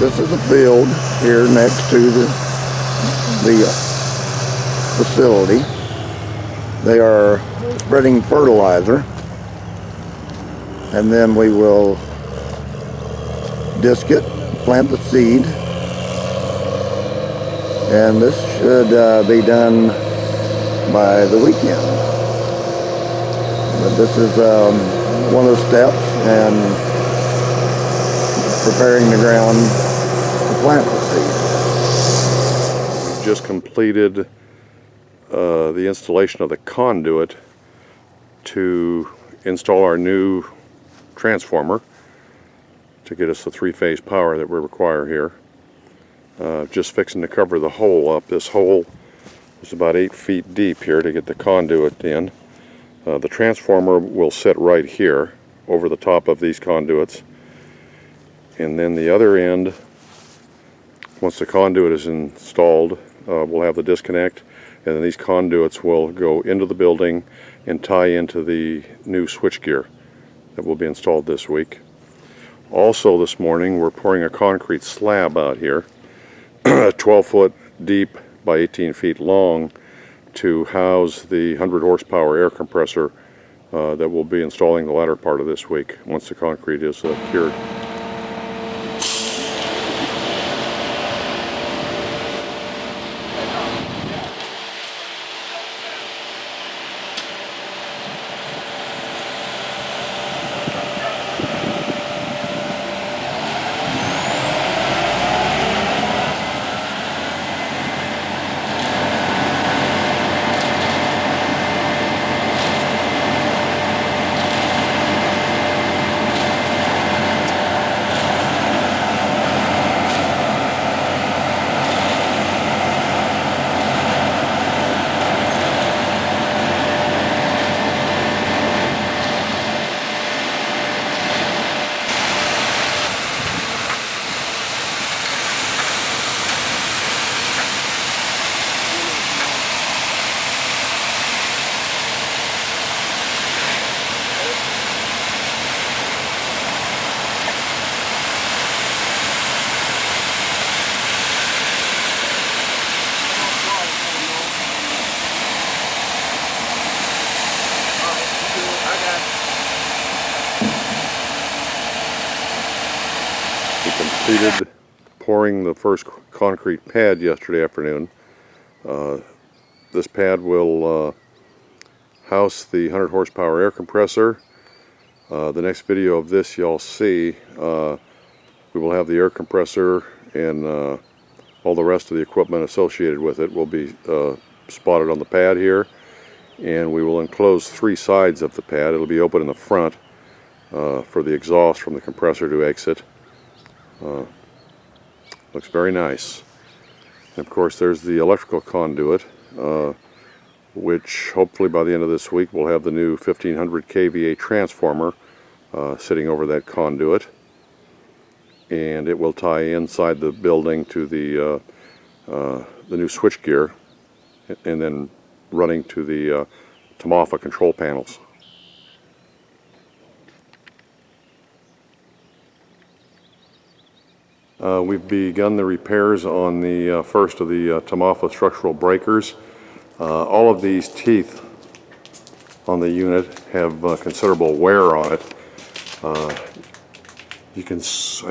This is a field here next to the facility. They are spreading fertilizer, and then we will disc it, plant the seed, and this should be done by the weekend. But this is one of the steps and preparing the ground to plant the seed. We've just completed the installation of the conduit to install our new transformer to get us the three-phase power that we require here. Just fixing to cover the hole up. This hole is about 8 feet deep here to get the conduit in. The transformer will sit right here over the top of these conduits, and then the other end, once the conduit is installed, we'll have the disconnect, and then these conduits will go into the building and tie into the new switchgear that will be installed this week. Also this morning we're pouring a concrete slab out here, 12 foot deep by 18 feet long, to house the 100 horsepower air compressor that we'll be installing the latter part of this week once the concrete is cured. We completed pouring the first concrete pad yesterday afternoon. This pad will house the 100 horsepower air compressor. The next video of this you'll see, we will have the air compressor and all the rest of the equipment associated with it will be spotted on the pad here, and we will enclose 3 sides of the pad. It'll be open in the front for the exhaust from the compressor to exit. Looks very nice. And of course there's the electrical conduit, which hopefully by the end of this week we'll have the new 1500 kVA transformer sitting over that conduit, and it will tie inside the building to the new switchgear, and then running to the Tamafa control panels. We've begun the repairs on the first of the Tamafa structural breakers. All of these teeth on the unit have considerable wear on it. I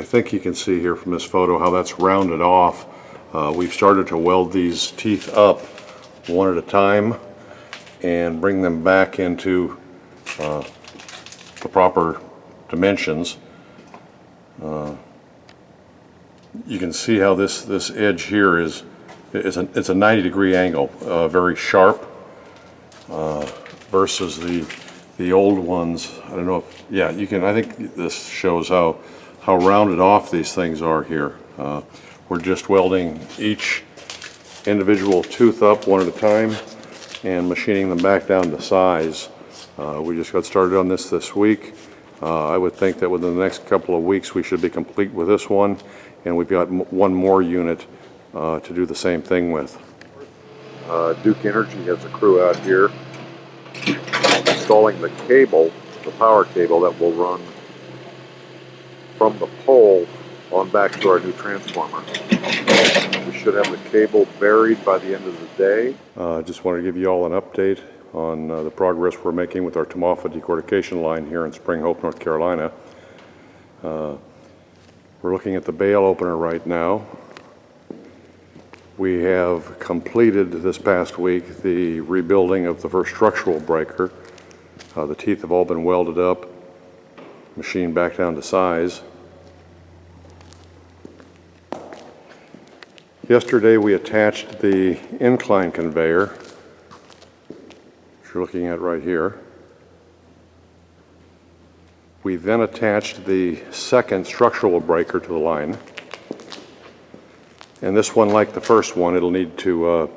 think you can see here from this photo how that's rounded off. We've started to weld these teeth up one at a time and bring them back into the proper dimensions. You can see how this edge here it's a 90-degree angle, very sharp, versus the old ones. I don't know if, yeah, you can. I think this shows how rounded off these things are here. We're just welding each individual tooth up one at a time and machining them back down to size. We just got started on this week. I would think that within the next couple of weeks we should be complete with this one, and we've got one more unit to do the same thing with. Duke Energy has a crew out here installing the cable, the power cable that will run from the pole on back to our new transformer. We should have the cable buried by the end of the day. Just wanted to give you all an update on the progress we're making with our Tamaulipas decortication line here in Spring Hope, North Carolina. We're looking at the Bale Opener right now. We have completed this past week the rebuilding of the first structural breaker. The teeth have all been welded up, machined back down to size. Yesterday we attached the incline conveyor, which you're looking at right here. We then attached the second structural breaker to the line. And this one, like the first one, it'll need to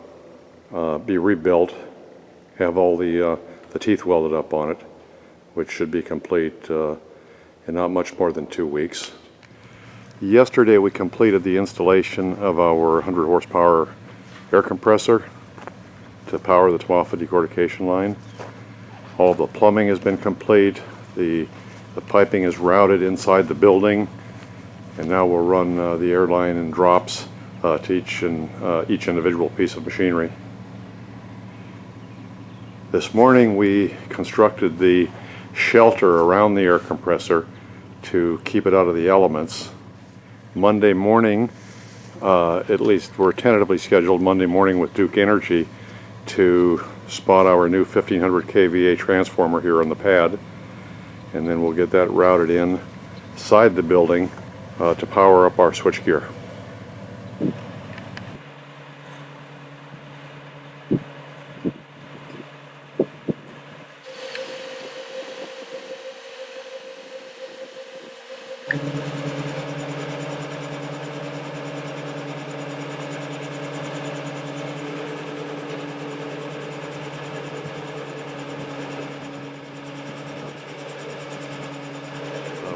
be rebuilt, have all the teeth welded up on it, which should be complete in not much more than 2 weeks. Yesterday we completed the installation of our 100 horsepower air compressor to power the Tamaulipas decortication line. All the plumbing has been complete, the piping is routed inside the building, and now we'll run the air line in drops to each individual piece of machinery. This morning we constructed the shelter around the air compressor to keep it out of the elements. Monday morning, at least we're tentatively scheduled Monday morning with Duke Energy to spot our new 1500 kVA transformer here on the pad, and then we'll get that routed inside the building to power up our switchgear.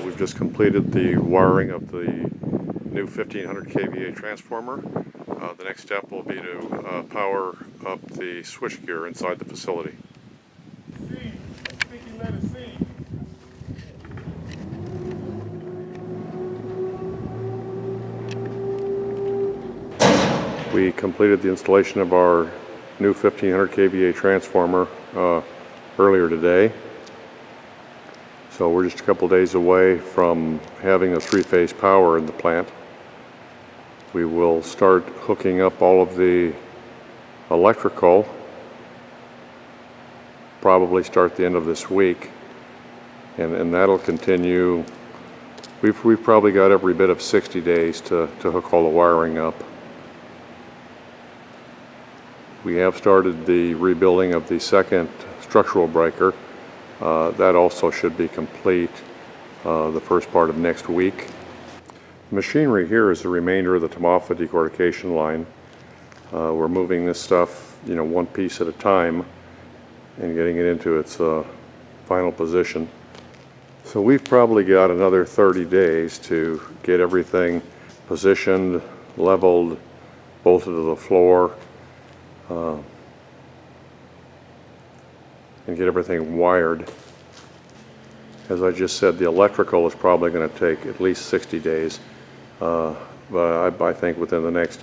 We've just completed the wiring of the new 1500 kVA transformer. The next step will be to power up the switchgear inside the facility. We completed the installation of our new 1500 kVA transformer earlier today. So we're just a couple days away from having a three-phase power in the plant. We will start hooking up all of the electrical, probably start the end of this week, and that'll continue. We've probably got every bit of 60 days to hook all the wiring up. We have started the rebuilding of the second structural breaker. That also should be complete the first part of next week. Machinery here is the remainder of the Tamaulipas decortication line. We're moving this stuff, one piece at a time and getting it into its final position. So we've probably got another 30 days to get everything positioned, leveled, bolted to the floor, and get everything wired. As I just said, the electrical is probably going to take at least 60 days, but I think within the next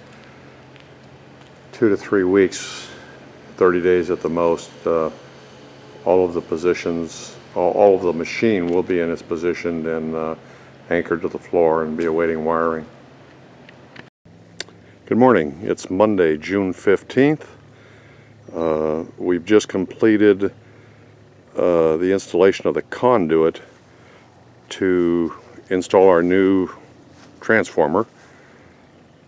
2 to 3 weeks, 30 days at the most, all of the positions, all of the machine will be in its position and anchored to the floor and be awaiting wiring. Good morning. It's Monday, June 15th. We've just completed the installation of the conduit to install our new transformer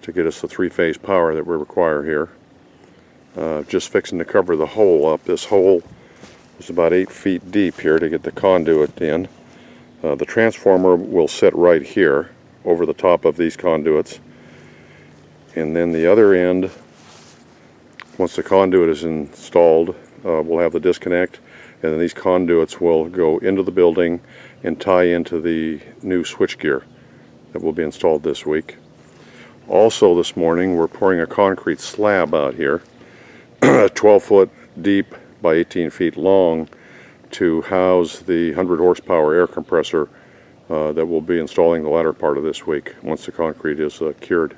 to get us the three-phase power that we require here. Just fixing to cover the hole up. This hole is about 8 feet deep here to get the conduit in. The transformer will sit right here over the top of these conduits, and then the other end, once the conduit is installed, we'll have the disconnect, and then these conduits will go into the building and tie into the new switchgear that will be installed this week. Also this morning we're pouring a concrete slab out here, 12 foot deep by 18 feet long, to house the 100 horsepower air compressor that we'll be installing the latter part of this week once the concrete is cured.